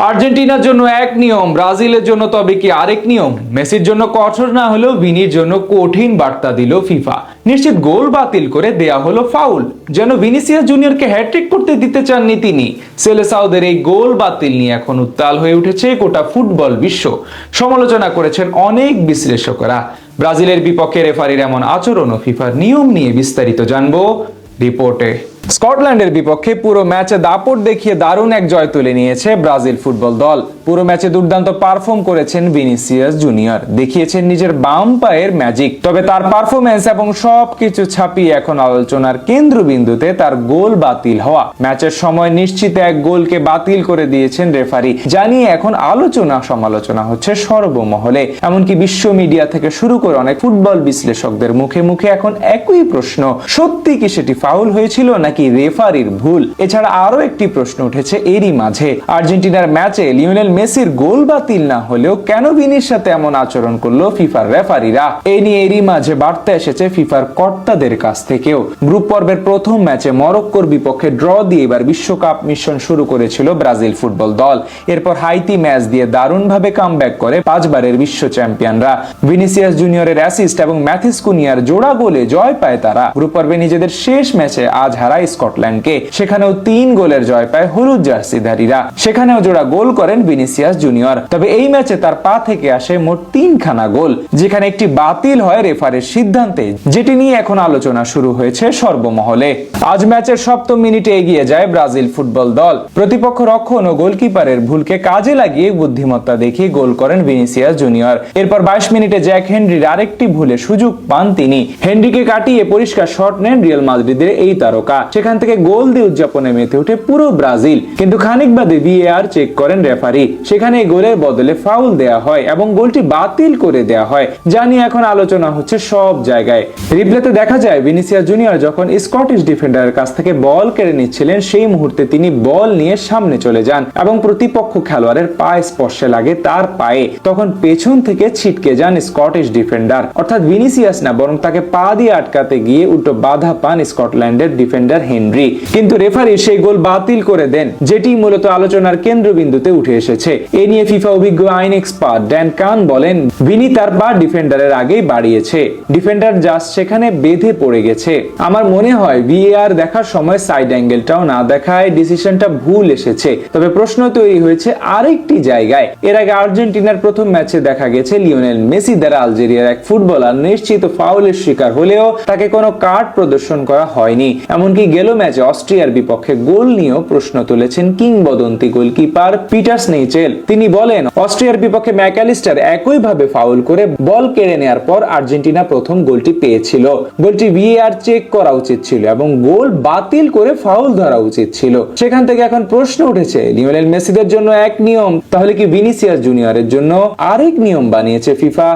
আর্জেন্টিনার জন্য এক নিয়ম, ব্রাজিলের জন্য তবে কি আরেক নিয়ম? মেসির জন্য কঠোর না হলেও ভিনির জন্য কঠিন বার্তা দিল ফিফা। নিশ্চিত গোল বাতিল করে দেয়া হলো ফাউল, যেন ভিনিসিয়াস জুনিয়রকে হ্যাট্রিক করতে দিতে চাননি তিনি। সেলেসাওদের এই গোল বাতিল নিয়ে এখন উত্তাল হয়ে উঠেছে গোটা ফুটবল বিশ্ব। সমালোচনা করেছেন অনেক বিশ্লেষকরা। ব্রাজিলের বিপক্ষে রেফারির এমন আচরণ ও ফিফার নিয়ম নিয়ে বিস্তারিত জানবো রিপোর্টে। স্কটল্যান্ডের বিপক্ষে পুরো ম্যাচে দাপট দেখিয়ে দারুণ এক জয় তুলে নিয়েছে ব্রাজিল ফুটবল দল। পুরো ম্যাচে দুর্দান্ত পারফর্ম করেছেন ভিনিসিয়াস জুনিয়র, দেখিয়েছেন নিজের বাম পায়ের ম্যাজিক। তবে তার পারফরমেন্স এবং সবকিছু ছাপিয়ে এখন আলোচনার কেন্দ্রবিন্দুতে তার গোল বাতিল হওয়া। ম্যাচের সময় নিশ্চিত এক গোলকে বাতিল করে দিয়েছেন রেফারি, জানিয়ে এখন আলোচনা সমালোচনা হচ্ছে সর্বমহলে। এমনকি বিশ্ব মিডিয়া থেকে শুরু করে অনেক ফুটবল বিশ্লেষকদের মুখে মুখে এখন একই প্রশ্ন, সত্যি কি সেটি ফাউল হয়েছিল নাকি রেফারির ভুল? এছাড়া আরো একটি প্রশ্ন উঠেছে এরই মাঝে, আর্জেন্টিনার ম্যাচে লিওনেল মেসির গোল বাতিল না হলেও কেন ভিনির সাথে এমন আচরণ করলো ফিফার রেফারিরা? এই নিয়ে এরই মাঝে বার্তা এসেছে ফিফার কর্তাদের কাছ থেকেও। গ্রুপ পর্বের প্রথম ম্যাচে মরক্কোর বিপক্ষে ড্র দিয়ে এবার বিশ্বকাপ মিশন শুরু করেছিল ব্রাজিল ফুটবল দল। এরপর হাইতি ম্যাচ দিয়ে দারুণভাবে কামব্যাক করে 5 বারের বিশ্ব চ্যাম্পিয়নরা। ভিনিসিয়াস জুনিয়রের অ্যাসিস্ট এবং ম্যাথিস কুনিয়ার জোড়া গোলে জয় পায় তারা। গ্রুপ পর্বে নিজেদের শেষ ম্যাচে আজ হারায় স্কটল্যান্ডকে, সেখানেও 3 গোলের জয় পায় হলুদ জার্সিধারীরা। সেখানেও জোড়া গোল করেন ভিনিসিয়াস জুনিয়র। তবে এই ম্যাচে তার পা থেকে আসে মোট 3খানা গোল, যেখানে একটি বাতিল হয় রেফারির সিদ্ধান্তে, যেটি নিয়ে এখন আলোচনা শুরু হয়েছে সর্বমহলে। আজ ম্যাচের 7ম মিনিটে এগিয়ে যায় ব্রাজিল ফুটবল দল। প্রতিপক্ষ রক্ষণ ও গোলকিপারের ভুলকে কাজে লাগিয়ে বুদ্ধিমত্তা দেখিয়ে গোল করেন ভিনিসিয়াস জুনিয়র। এরপর 22 মিনিটে জ্যাক হেনরির আরেকটি ভুলে সুযোগ পান তিনি। হেনরিকে কাটিয়ে পরিষ্কার শট নেন রিয়াল মাদ্রিদের এই তারকা। সেখান থেকে গোল দিয়ে উদযাপনে মেতে ওঠে পুরো ব্রাজিল। কিন্তু খানিক বাদে ভিএআর চেক করেন রেফারি, সেখানে গোলের বদলে ফাউল দেয়া হয় এবং গোলটি বাতিল করে দেয়া হয়, যা নিয়ে এখন আলোচনা হচ্ছে সব জায়গায়। রিপ্লেতে দেখা যায় ভিনিসিয়াস জুনিয়র যখন স্কটিশ ডিফেন্ডারের কাছ থেকে বল কেড়ে নিচ্ছিলেন, সেই মুহূর্তে তিনি বল নিয়ে সামনে চলে যান এবং প্রতিপক্ষ খেলোয়াড়ের পায়ে স্পর্শে লাগে তার পায়ে। তখন পেছন থেকে ছিটকে যান স্কটিশ ডিফেন্ডার, অর্থাৎ ভিনিসিয়াস না, বরং তাকে পা দিয়ে আটকাতে গিয়ে উল্টো বাধা পান স্কটল্যান্ডের ডিফেন্ডার হেনরি। কিন্তু রেফারি সেই গোল বাতিল করে দেন, যেটি মূলত আলোচনার কেন্দ্রবিন্দুতে উঠে এসেছে। এ নিয়ে ফিফা অভিজ্ঞ আইন এক্সপার্ট ড্যান কান বলেন, ভিনি তার পা ডিফেন্ডারের আগেই বাড়িয়েছে, ডিফেন্ডার জাস্ট সেখানে বেঁধে পড়ে গেছে। আমার মনে হয় ভিএআর দেখার সময় সাইড অ্যাঙ্গেলটাও না দেখায় ডিসিশনটা ভুল এসেছে। তবে প্রশ্ন তৈরি হয়েছে আরেকটি জায়গায়। এর আগে আর্জেন্টিনার প্রথম ম্যাচে দেখা গেছে লিওনেল মেসি দ্বারা আলজেরিয়ার এক ফুটবলার নিশ্চিত ফাউলের শিকার হলেও তাকে কোনো কার্ড প্রদর্শন করা হয়নি। এমনকি গেল ম্যাচে অস্ট্রিয়ার বিপক্ষে গোল নিয়েও প্রশ্ন তুলেছেন কিংবদন্তি গোলকিপার পিটার স্নেইচেল। তিনি বলেন, অস্ট্রিয়ার বিপক্ষে ম্যাকালিস্টার একইভাবে ফাউল করে বল কেড়ে নেওয়ার পর আর্জেন্টিনা প্রথম গোলটি পেয়েছিল। গোলটি ভিএআর চেক করা উচিত ছিল এবং গোল বাতিল করে ফাউল ধরা উচিত ছিল। সেখান থেকে এখন প্রশ্ন উঠেছে, লিওনেল মেসিদের জন্য এক নিয়ম, তাহলে কি ভিনিসিয়াস জুনিয়রের জন্য আরেক নিয়ম বানিয়েছে ফিফা?